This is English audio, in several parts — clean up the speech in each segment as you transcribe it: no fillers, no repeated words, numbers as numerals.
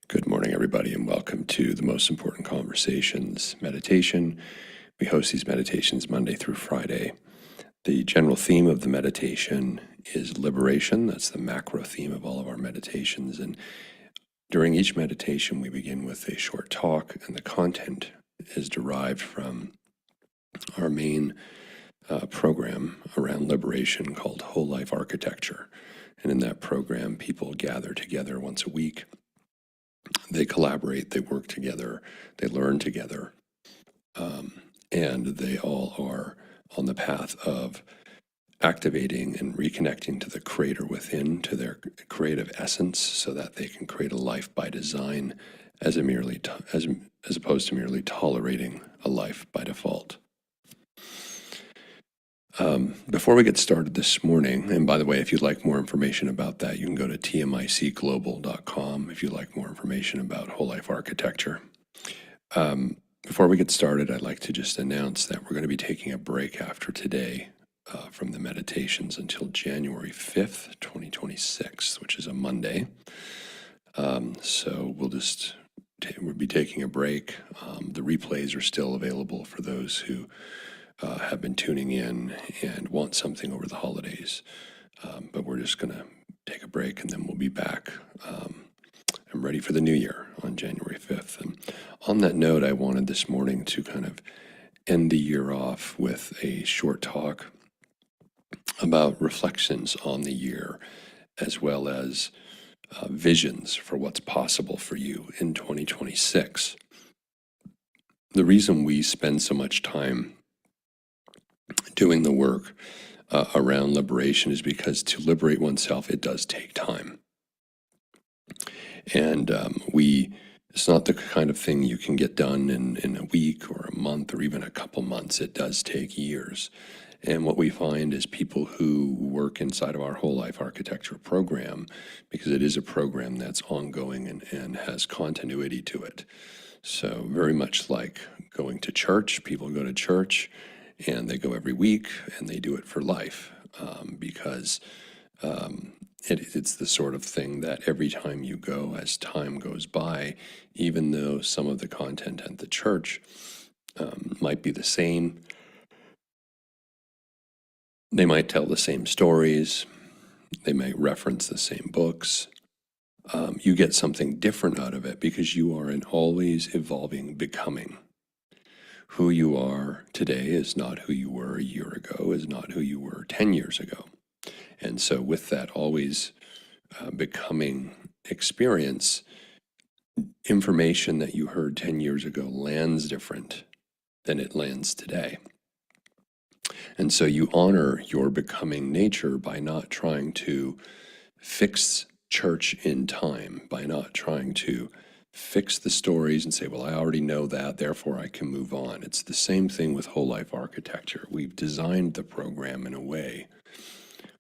Good morning, everybody, and welcome to the Most Important Conversations meditation. We host these meditations Monday through Friday. The general theme of the meditation is liberation. That's the macro theme of all of our meditations. And during each meditation, we begin with a short talk, and the content is derived from our main program around liberation called Whole Life Architecture. And in that program, people gather together once a week. They collaborate, they work together, they learn together, and they all are on the path of activating and reconnecting to the creator within, to their creative essence, so that they can create a life by design as opposed to merely tolerating a life by default. Before we get started this morning, and by the way, if you'd like more information about that, you can go to TMICglobal.com if you'd like more information about whole life architecture. Before we get started, I'd like to just announce that we're going to be taking a break after today from the meditations until January 5th, 2026, which is a Monday. So we'll be taking a break. The replays are still available for those who have been tuning in and want something over the holidays. But we're just going to take a break and then we'll be back. I'm ready for the new year on January 5th. And on that note, I wanted this morning to kind of end the year off with a short talk about reflections on the year, as well as visions for what's possible for you in 2026. The reason we spend so much time doing the work around liberation is because to liberate oneself, it does take time. And it's not the kind of thing you can get done in a week or a month or even a couple months. It does take years. And what we find is people who work inside of our whole life architecture program, because it is a program that's ongoing and has continuity to it. So very much like going to church, people go to church and they go every week and they do it for life because it's the sort of thing that every time you go, as time goes by, even though some of the content at the church might be the same, they might tell the same stories, they might reference the same books, you get something different out of it because you are an always evolving becoming. Who you are today is not who you were a year ago, is not who you were 10 years ago. And so with that always becoming experience, information that you heard 10 years ago lands different than it lands today. And so you honor your becoming nature by not trying to fix church in time, by not trying to fix the stories and say, well, I already know that, therefore I can move on. It's the same thing with whole life architecture. We've designed the program in a way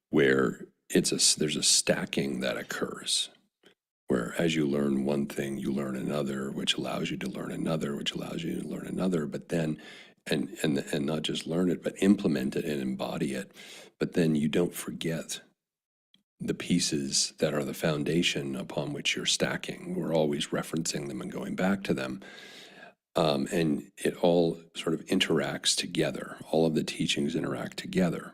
where there's a stacking that occurs, where as you learn one thing, you learn another, which allows you to learn another, which allows you to learn another, but then, and not just learn it, but implement it and embody it. But then you don't forget the pieces that are the foundation upon which you're stacking. We're always referencing them and going back to them. And it all sort of interacts together. All of the teachings interact together.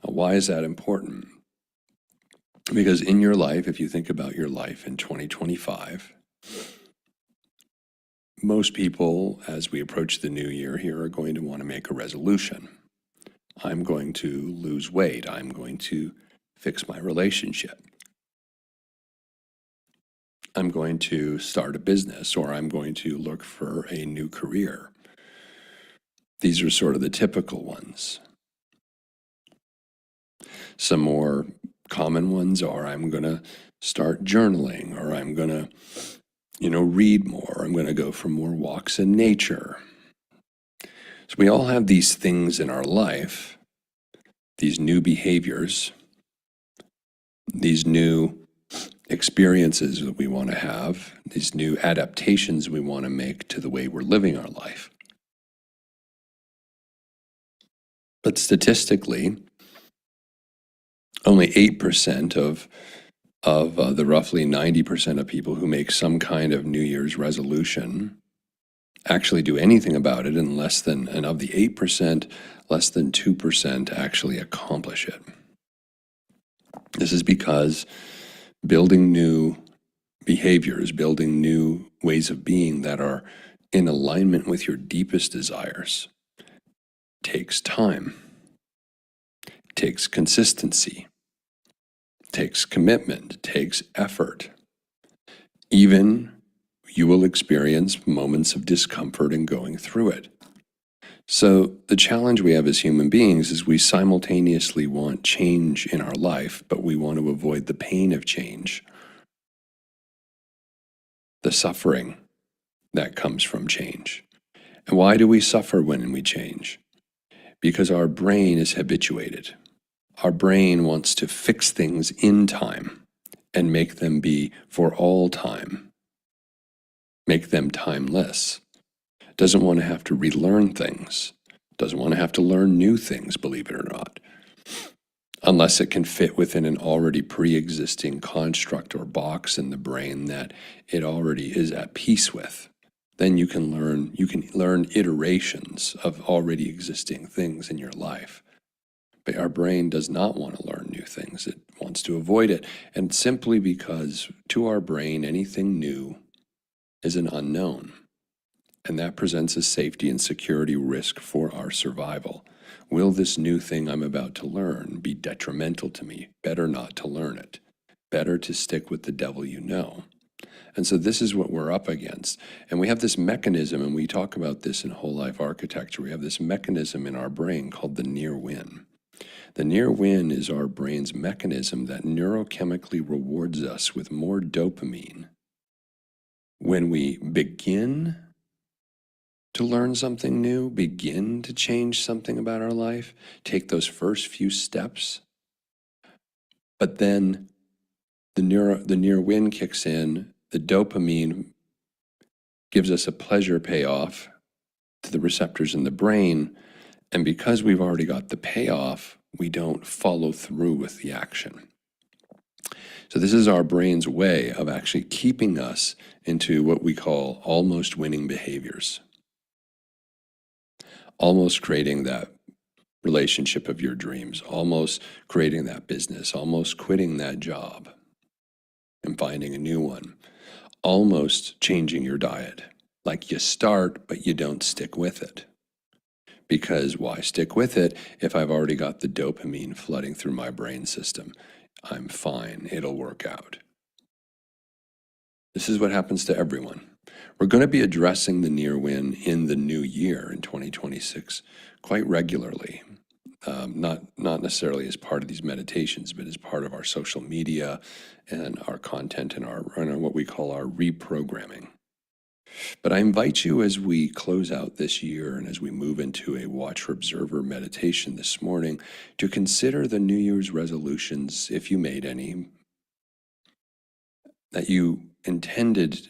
Why is that important? Because in your life, if you think about your life in 2025, most people, as we approach the new year here, are going to want to make a resolution. I'm going to lose weight. I'm going to fix my relationship. I'm going to start a business, or I'm going to look for a new career. These are sort of the typical ones. Some more common ones are I'm going to start journaling, or I'm going to, read more. I'm going to go for more walks in nature. So we all have these things in our life, these new behaviors, these new experiences that we want to have, these new adaptations we want to make to the way we're living our life. But statistically, only 8% of of the roughly 90% of people who make some kind of New Year's resolution actually do anything about it, and of the 8%, less than 2% actually accomplish it. This is because building new behaviors, building new ways of being that are in alignment with your deepest desires takes time, takes consistency, takes commitment, takes effort. Even you will experience moments of discomfort in going through it. So the challenge we have as human beings is we simultaneously want change in our life, but we want to avoid the pain of change, the suffering that comes from change. And why do we suffer when we change? Because our brain is habituated. Our brain wants to fix things in time and make them be for all time, make them timeless. Doesn't want to have to relearn things, doesn't want to have to learn new things, believe it or not, unless it can fit within an already pre-existing construct or box in the brain that it already is at peace with. Then you can learn iterations of already existing things in your life. But our brain does not want to learn new things. It wants to avoid it. And simply because to our brain, anything new is an unknown. And that presents a safety and security risk for our survival. Will this new thing I'm about to learn be detrimental to me? Better not to learn it. Better to stick with the devil you know. And so this is what we're up against. And we have this mechanism, and we talk about this in whole life architecture. We have this mechanism in our brain called the near win. The near win is our brain's mechanism that neurochemically rewards us with more dopamine when we begin to learn something new, begin to change something about our life, take those first few steps. But then the near win kicks in, the dopamine gives us a pleasure payoff to the receptors in the brain, and because we've already got the payoff, we don't follow through with the action. So this is our brain's way of actually keeping us into what we call almost winning behaviors. Almost creating that relationship of your dreams, almost creating that business, almost quitting that job and finding a new one, almost changing your diet. Like you start, but you don't stick with it. Because why stick with it if I've already got the dopamine flooding through my brain system? I'm fine, it'll work out. This is what happens to everyone. We're going to be addressing the near win in the new year in 2026 quite regularly. Not necessarily as part of these meditations, but as part of our social media and our content and our what we call our reprogramming. But I invite you as we close out this year and as we move into a Watcher Observer meditation this morning to consider the New Year's resolutions, if you made any, that you intended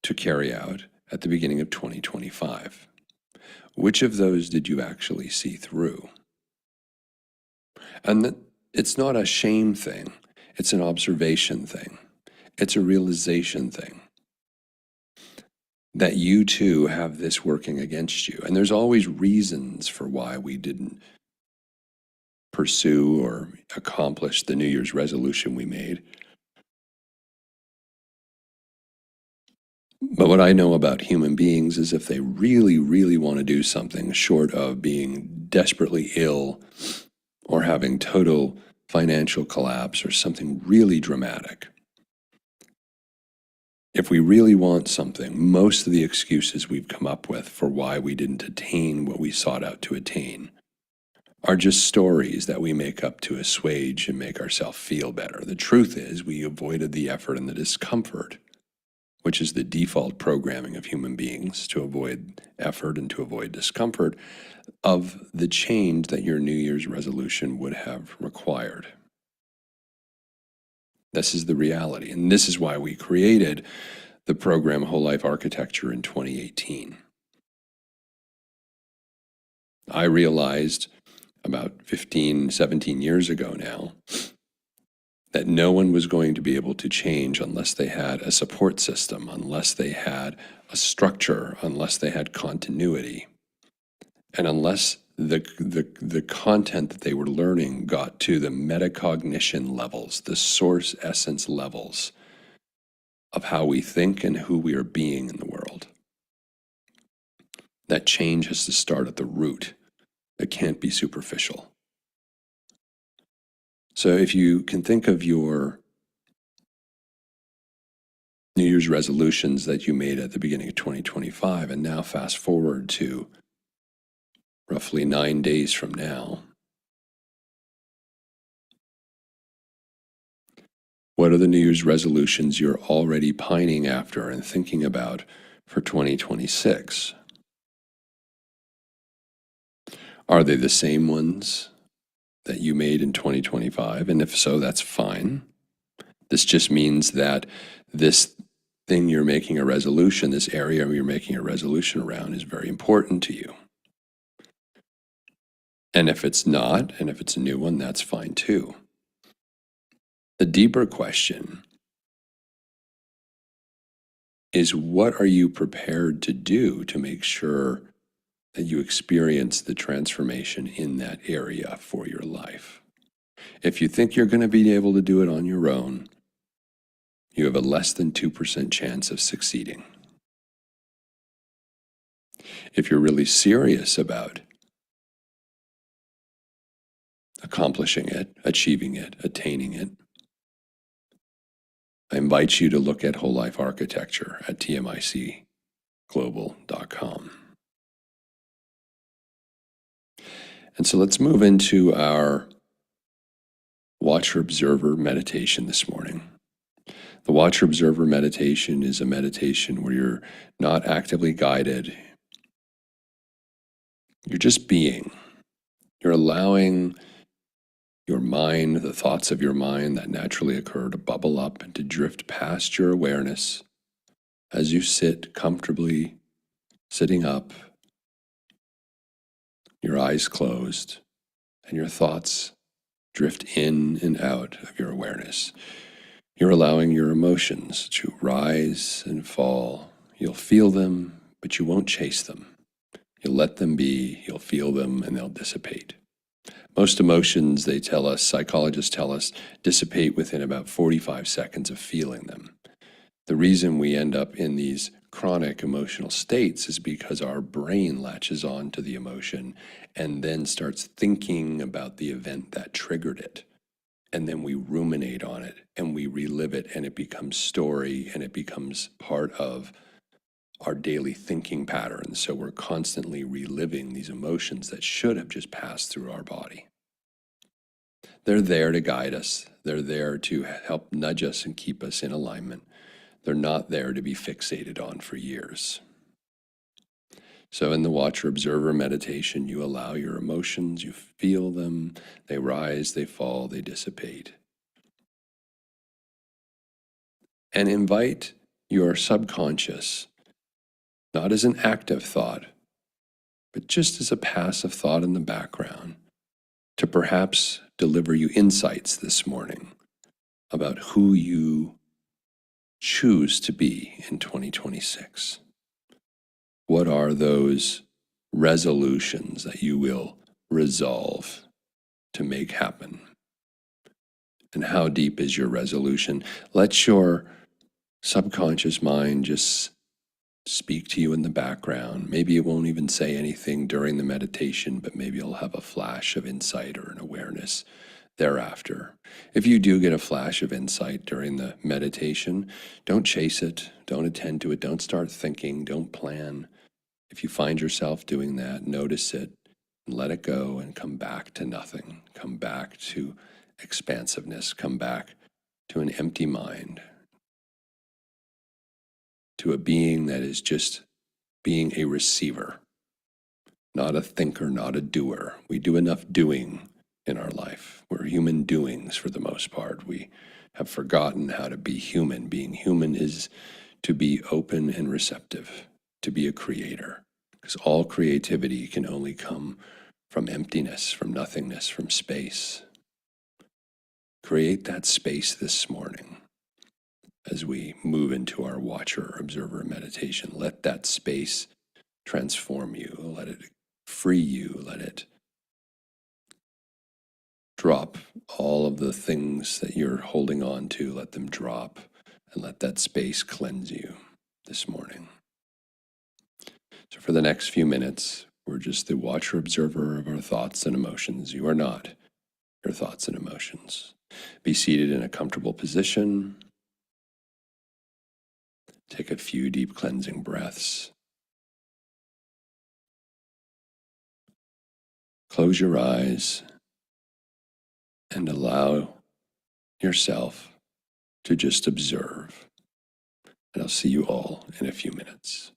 to carry out at the beginning of 2025. Which of those did you actually see through? And that it's not a shame thing, it's an observation thing, it's a realization thing. That you too have this working against you. And there's always reasons for why we didn't pursue or accomplish the New Year's resolution we made. But what I know about human beings is if they really, really want to do something short of being desperately ill or having total financial collapse or something really dramatic, if we really want something, most of the excuses we've come up with for why we didn't attain what we sought out to attain are just stories that we make up to assuage and make ourselves feel better. The truth is we avoided the effort and the discomfort, which is the default programming of human beings, to avoid effort and to avoid discomfort of the change that your New Year's resolution would have required. This is the reality, and this is why we created the program Whole Life Architecture in 2018. I realized about 15, 17 years ago now that no one was going to be able to change unless they had a support system, unless they had a structure, unless they had continuity, and unless the content that they were learning got to the metacognition levels, the source essence levels of how we think and who we are being in the world. That change has to start at the root. It can't be superficial. So if you can think of your New Year's resolutions that you made at the beginning of 2025, and now fast forward to roughly 9 days from now, what are the New Year's resolutions you're already pining after and thinking about for 2026? Are they the same ones that you made in 2025? And if so, that's fine. This just means that this thing you're making a resolution, this area you're making a resolution around, is very important to you. And if it's not, and if it's a new one, that's fine too. The deeper question is, what are you prepared to do to make sure that you experience the transformation in that area for your life? If you think you're going to be able to do it on your own, you have a less than 2% chance of succeeding. If you're really serious about accomplishing it, achieving it, attaining it, I invite you to look at Whole Life Architecture at TMICglobal.com. And so let's move into our Watcher Observer meditation this morning. The Watcher Observer meditation is a meditation where you're not actively guided. You're just being. You're allowing your mind, the thoughts of your mind that naturally occur, to bubble up and to drift past your awareness as you sit comfortably, sitting up, your eyes closed, and your thoughts drift in and out of your awareness. You're allowing your emotions to rise and fall. You'll feel them, but you won't chase them. You'll let them be, you'll feel them, and they'll dissipate. Most emotions, they tell us, psychologists tell us, dissipate within about 45 seconds of feeling them. The reason we end up in these chronic emotional states is because our brain latches on to the emotion and then starts thinking about the event that triggered it. And then we ruminate on it and we relive it, and it becomes story and it becomes part of our daily thinking patterns. So we're constantly reliving these emotions that should have just passed through our body. They're there to guide us. They're there to help nudge us and keep us in alignment. They're not there to be fixated on for years. So in the Watcher Observer meditation, you allow your emotions, you feel them, they rise, they fall, they dissipate. And invite your subconscious, not as an active thought, but just as a passive thought in the background, to perhaps deliver you insights this morning about who you choose to be in 2026. What are those resolutions that you will resolve to make happen? And how deep is your resolution? Let your subconscious mind just speak to you in the background. Maybe it won't even say anything during the meditation, but maybe you'll have a flash of insight or an awareness thereafter. If you do get a flash of insight during the meditation, don't chase it, don't attend to it, don't start thinking, don't plan. If you find yourself doing that, notice it and let it go and come back to nothing. Come back to expansiveness. Come back to an empty mind, to a being that is just being a receiver, not a thinker, not a doer. We do enough doing in our life. We're human doings for the most part. We have forgotten how to be human. Being human is to be open and receptive, to be a creator. Because all creativity can only come from emptiness, from nothingness, from space. Create that space this morning as we move into our watcher observer meditation. Let that space transform you. Let it free you. Let it drop all of the things that you're holding on to. Let them drop and let that space cleanse you this morning. So for the next few minutes, we're just the watcher observer of our thoughts and emotions. You are not your thoughts and emotions. Be seated in a comfortable position. Take a few deep cleansing breaths. Close your eyes and allow yourself to just observe. And I'll see you all in a few minutes.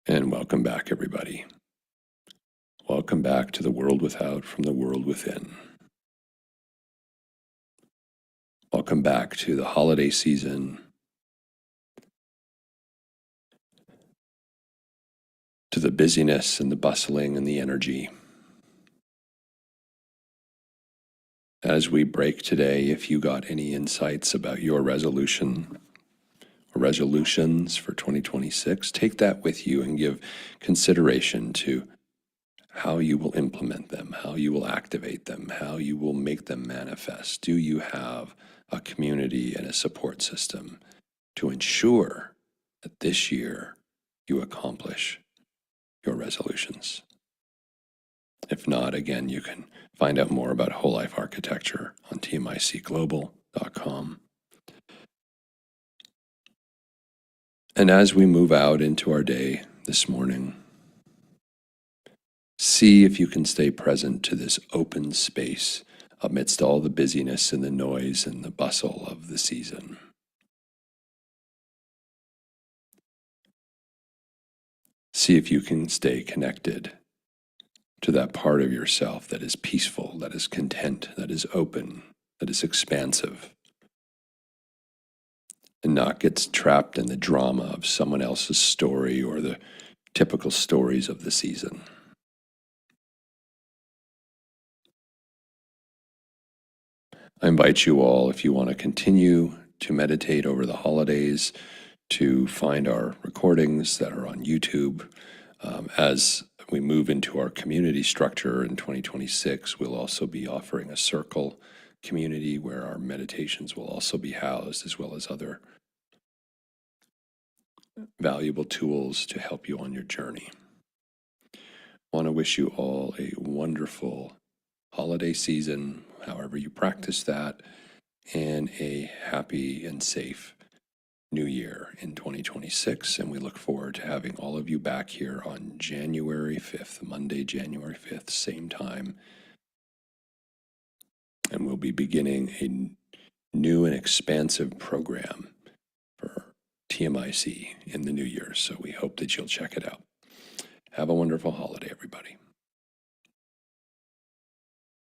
And welcome back, everybody. Welcome back to the world without from the world within. Welcome back to the holiday season, to the busyness and the bustling and the energy. As we break today, if you got any insights about your resolution or resolutions for 2026, take that with you and give consideration to how you will implement them, how you will activate them, how you will make them manifest. Do you have a community and a support system to ensure that this year you accomplish your resolutions? If not, again, you can find out more about whole life architecture on tmicglobal.com. And as we move out into our day this morning, see if you can stay present to this open space amidst all the busyness and the noise and the bustle of the season. See if you can stay connected to that part of yourself that is peaceful, that is content, that is open, that is expansive, and not gets trapped in the drama of someone else's story or the typical stories of the season. I invite you all, if you want to continue to meditate over the holidays, to find our recordings that are on YouTube. As we move into our community structure in 2026, we'll also be offering a circle community where our meditations will also be housed, as well as other valuable tools to help you on your journey. I want to wish you all a wonderful holiday season, however you practice that, and a happy and safe new year in 2026. And we look forward to having all of you back here on January 5th, Monday, January 5th, same time. And we'll be beginning a new and expansive program for TMIC in the new year. So we hope that you'll check it out. Have a wonderful holiday, everybody.